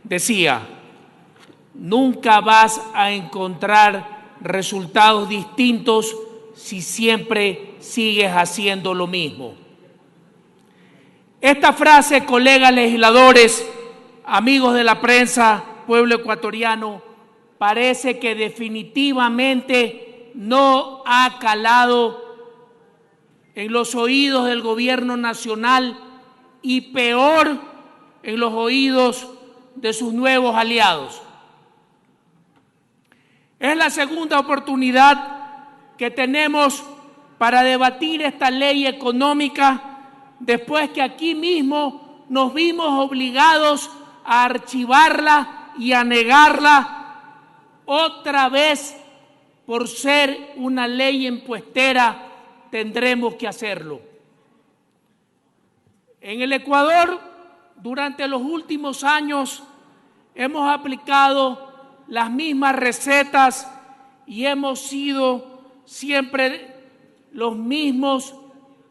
decía: nunca vas a encontrar resultados distintos si siempre sigues haciendo lo mismo. Esta frase, colegas legisladores, amigos de la prensa, pueblo ecuatoriano, parece que definitivamente no ha calado en los oídos del gobierno nacional y peor en los oídos de sus nuevos aliados. Es la segunda oportunidad que tenemos para debatir esta ley económica después que aquí mismo nos vimos obligados a archivarla y a negarla otra vez por ser una ley impuestera. Tendremos que hacerlo. En el Ecuador, durante los últimos años, hemos aplicado las mismas recetas y hemos sido siempre los mismos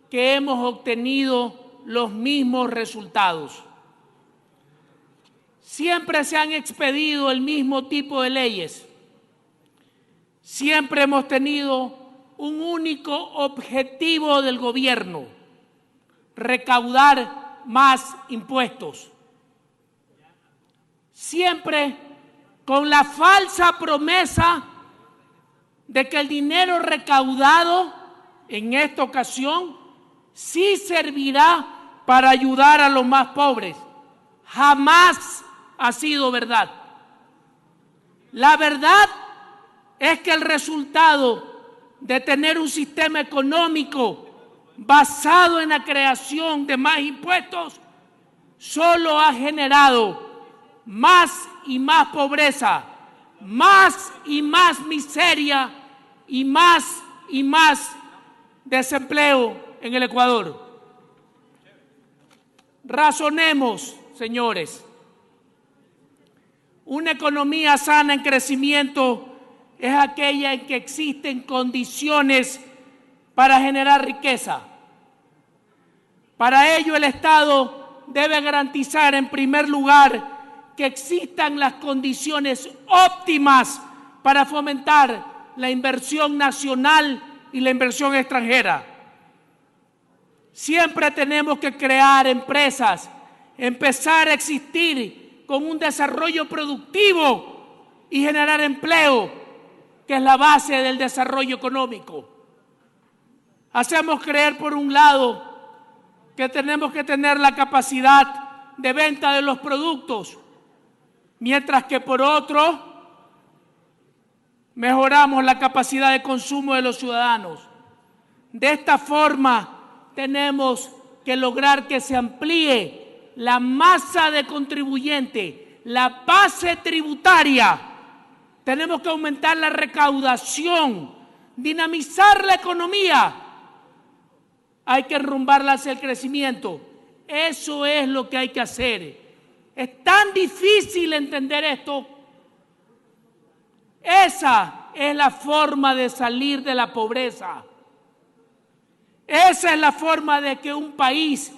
que hemos obtenido los mismos resultados. Siempre se han expedido el mismo tipo de leyes. Siempre hemos tenido un único objetivo del gobierno: recaudar más impuestos. Siempre con la falsa promesa de que el dinero recaudado en esta ocasión sí servirá para ayudar a los más pobres. Jamás ha sido verdad. La verdad es que el resultado de tener un sistema económico basado en la creación de más impuestos solo ha generado más y más pobreza, más y más miseria y más desempleo en el Ecuador. Razonemos, señores. Una economía sana en crecimiento es aquella en que existen condiciones para generar riqueza. Para ello, el Estado debe garantizar, en primer lugar, que existan las condiciones óptimas para fomentar la inversión nacional y la inversión extranjera. Siempre tenemos que crear empresas, empezar a existir con un desarrollo productivo y generar empleo, que es la base del desarrollo económico. Hacemos creer, por un lado, que tenemos que tener la capacidad de venta de los productos, mientras que por otro, mejoramos la capacidad de consumo de los ciudadanos. De esta forma, tenemos que lograr que se amplíe la masa de contribuyentes, la base tributaria. Tenemos que aumentar la recaudación, dinamizar la economía. Hay que enrumbarla hacia el crecimiento. Eso es lo que hay que hacer. Es tan difícil entender esto. Esa es la forma de salir de la pobreza. Esa es la forma de que un país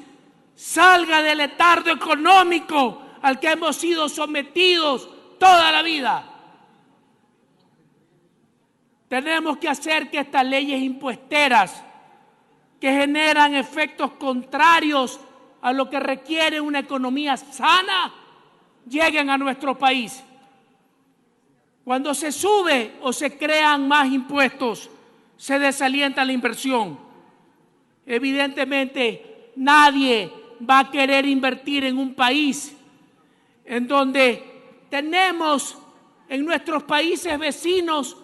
salga del letargo económico al que hemos sido sometidos toda la vida. Tenemos que hacer que estas leyes impuesteras, que generan efectos contrarios a lo que requiere una economía sana, lleguen a nuestro país. Cuando se sube o se crean más impuestos, se desalienta la inversión. Evidentemente, nadie va a querer invertir en un país en donde tenemos en nuestros países vecinos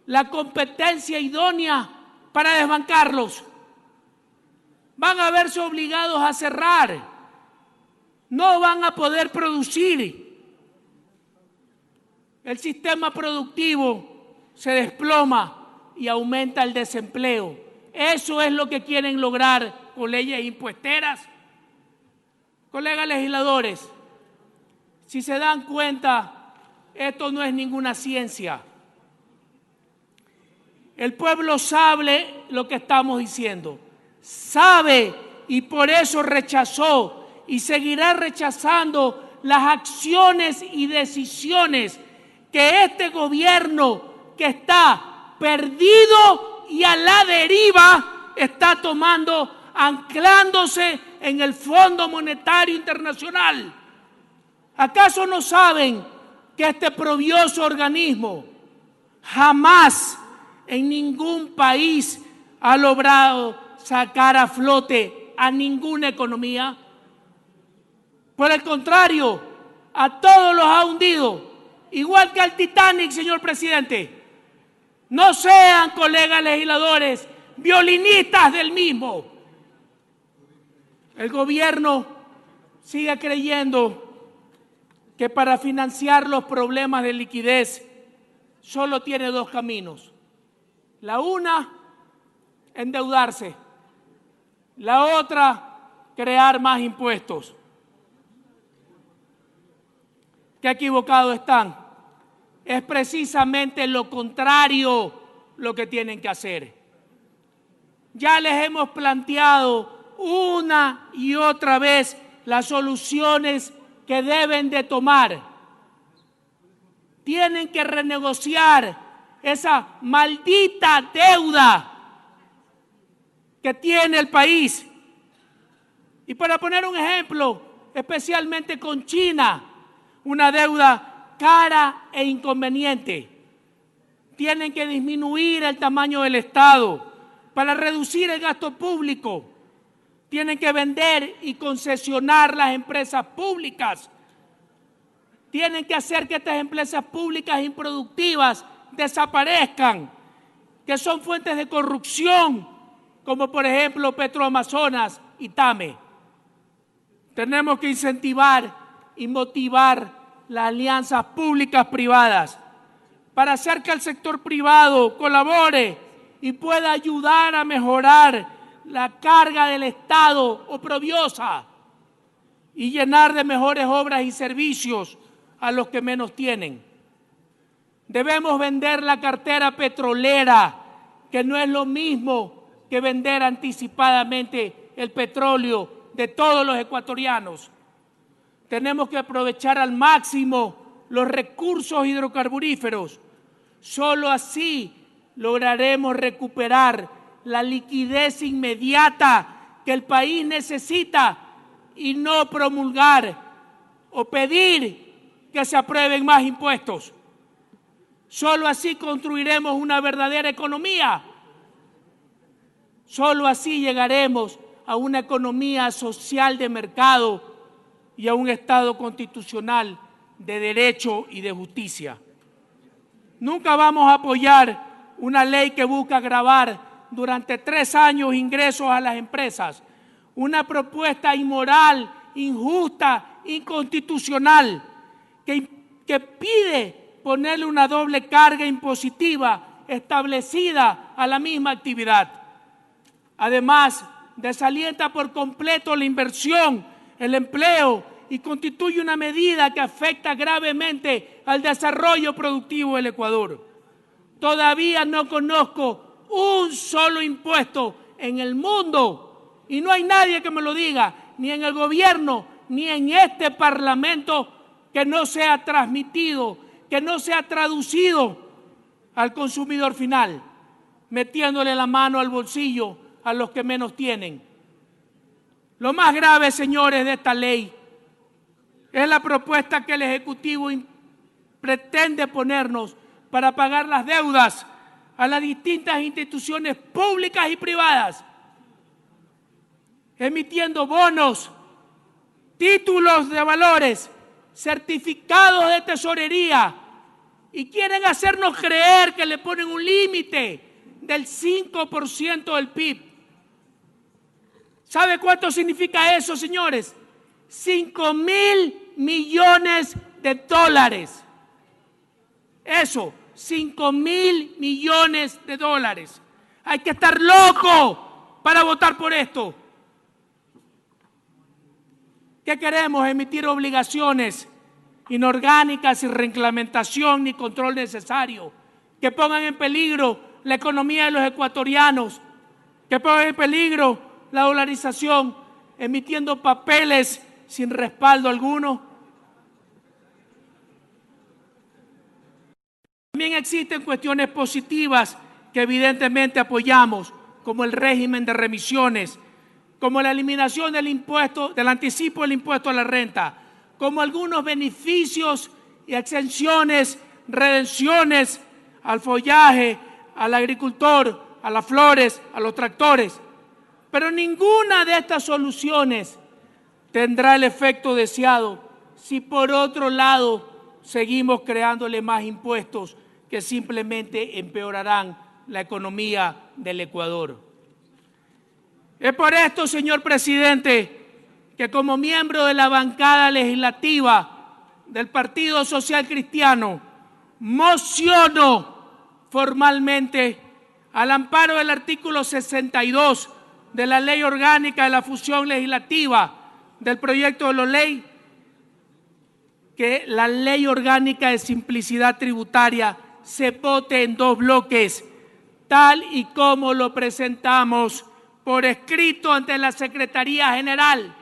la competencia idónea para desbancarlos. Van a verse obligados a cerrar, no van a poder producir. El sistema productivo se desploma y aumenta el desempleo. Eso es lo que quieren lograr con leyes impuesteras. Colegas legisladores, si se dan cuenta, esto no es ninguna ciencia. El pueblo sabe lo que estamos diciendo. Sabe y por eso rechazó y seguirá rechazando las acciones y decisiones que este gobierno, que está perdido y a la deriva, está tomando, anclándose en el Fondo Monetario Internacional. ¿Acaso no saben que este probioso organismo jamás en ningún país ha logrado sacar a flote a ninguna economía? Por el contrario, a todos los ha hundido, igual que al Titanic, señor presidente. No sean, colegas legisladores, violinistas del mismo. El gobierno sigue creyendo que para financiar los problemas de liquidez solo tiene dos caminos. La una, endeudarse. La otra, crear más impuestos. Qué equivocados están. Es precisamente lo contrario lo que tienen que hacer. Ya les hemos planteado una y otra vez las soluciones que deben de tomar. Tienen que renegociar esa maldita deuda que tiene el país. Y para poner un ejemplo, especialmente con China, una deuda cara e inconveniente. Tienen que disminuir el tamaño del Estado para reducir el gasto público. Tienen que vender y concesionar las empresas públicas. Tienen que hacer que estas empresas públicas improductivas desaparezcan, que son fuentes de corrupción, como por ejemplo Petroamazonas y TAME. Tenemos que incentivar y motivar las alianzas públicas-privadas para hacer que el sector privado colabore y pueda ayudar a mejorar la carga del Estado oprobiosa y llenar de mejores obras y servicios a los que menos tienen. Debemos vender la cartera petrolera, que no es lo mismo que vender anticipadamente el petróleo de todos los ecuatorianos. Tenemos que aprovechar al máximo los recursos hidrocarburíferos. Solo así lograremos recuperar la liquidez inmediata que el país necesita y no promulgar o pedir que se aprueben más impuestos. Solo así construiremos una verdadera economía. Solo así llegaremos a una economía social de mercado y a un Estado constitucional de derecho y de justicia. Nunca vamos a apoyar una ley que busca gravar durante 3 años ingresos a las empresas, una propuesta inmoral, injusta, inconstitucional, que pide ponerle una doble carga impositiva establecida a la misma actividad. Además, desalienta por completo la inversión, el empleo y constituye una medida que afecta gravemente al desarrollo productivo del Ecuador. Todavía no conozco un solo impuesto en el mundo, y no hay nadie que me lo diga, ni en el gobierno, ni en este Parlamento, que no sea transmitido, que no sea traducido al consumidor final, metiéndole la mano al bolsillo a los que menos tienen. Lo más grave, señores, de esta ley es la propuesta que el Ejecutivo pretende ponernos para pagar las deudas a las distintas instituciones públicas y privadas, emitiendo bonos, títulos de valores, certificados de tesorería, y quieren hacernos creer que le ponen un límite del 5% del PIB. ¿Sabe cuánto significa eso, señores? 5.000 millones de dólares. Eso, 5.000 millones de dólares. Hay que estar loco para votar por esto. ¿Qué queremos? Emitir obligaciones inorgánicas, sin reglamentación ni control necesario, que pongan en peligro la economía de los ecuatorianos, que pongan en peligro la dolarización, emitiendo papeles sin respaldo alguno. También existen cuestiones positivas que evidentemente apoyamos, como el régimen de remisiones, como la eliminación del impuesto, del anticipo del impuesto a la renta, como algunos beneficios y exenciones, redenciones al follaje, al agricultor, a las flores, a los tractores. Pero ninguna de estas soluciones tendrá el efecto deseado si por otro lado seguimos creándole más impuestos que simplemente empeorarán la economía del Ecuador. Es por esto, señor presidente, que como miembro de la bancada legislativa del Partido Social Cristiano mociono formalmente al amparo del artículo 62 de la Ley Orgánica de la Función Legislativa del proyecto de ley, que la Ley Orgánica de Simplicidad Tributaria se vote en 2 bloques, tal y como lo presentamos por escrito ante la Secretaría General.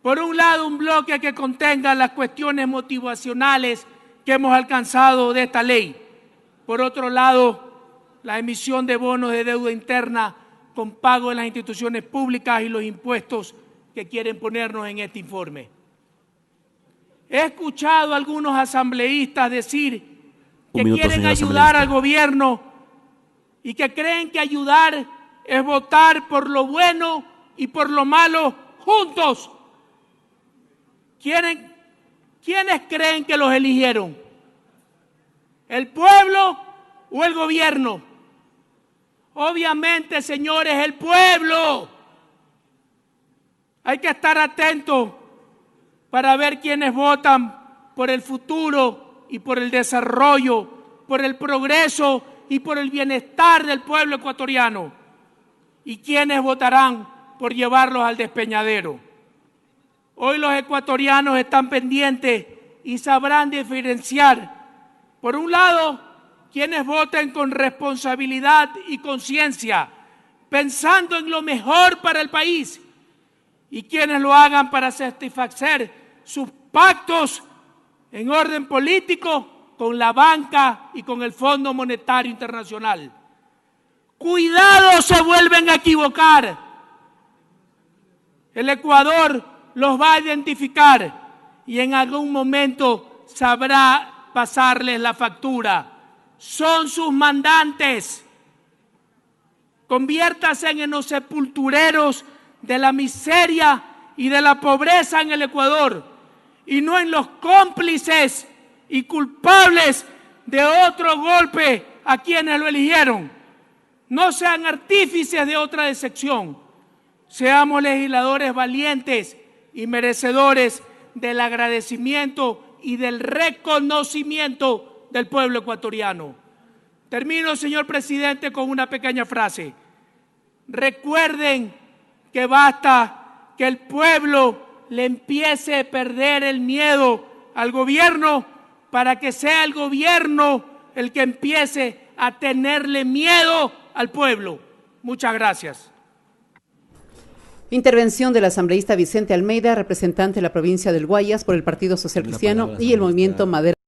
Por un lado, un bloque que contenga las cuestiones motivacionales que hemos alcanzado de esta ley. Por otro lado, la emisión de bonos de deuda interna con pago de las instituciones públicas y los impuestos que quieren ponernos en este informe. He escuchado a algunos asambleístas decir que quieren ayudar al gobierno y que creen que ayudar es votar por lo bueno y por lo malo juntos. ¿Quiénes creen que los eligieron? ¿El pueblo o el gobierno? Obviamente, señores, el pueblo. Hay que estar atentos para ver quiénes votan por el futuro y por el desarrollo, por el progreso y por el bienestar del pueblo ecuatoriano, y quiénes votarán por llevarlos al despeñadero. Hoy los ecuatorianos están pendientes y sabrán diferenciar, por un lado, quienes voten con responsabilidad y conciencia, pensando en lo mejor para el país, y quienes lo hagan para satisfacer sus pactos en orden político con la banca y con el Fondo Monetario Internacional. ¡Cuidado, se vuelven a equivocar! El Ecuador los va a identificar y en algún momento sabrá pasarles la factura. Son sus mandantes. Conviértase en los sepultureros de la miseria y de la pobreza en el Ecuador, y no en los cómplices y culpables de otro golpe a quienes lo eligieron. No sean artífices de otra decepción. Seamos legisladores valientes y merecedores del agradecimiento y del reconocimiento del pueblo ecuatoriano. Termino, señor presidente, con una pequeña frase. Recuerden que basta que el pueblo le empiece a perder el miedo al gobierno para que sea el gobierno el que empiece a tenerle miedo al pueblo. Muchas gracias. Intervención del asambleísta Vicente Almeida, representante de la provincia del Guayas por el Partido Social Cristiano y el Movimiento Madera.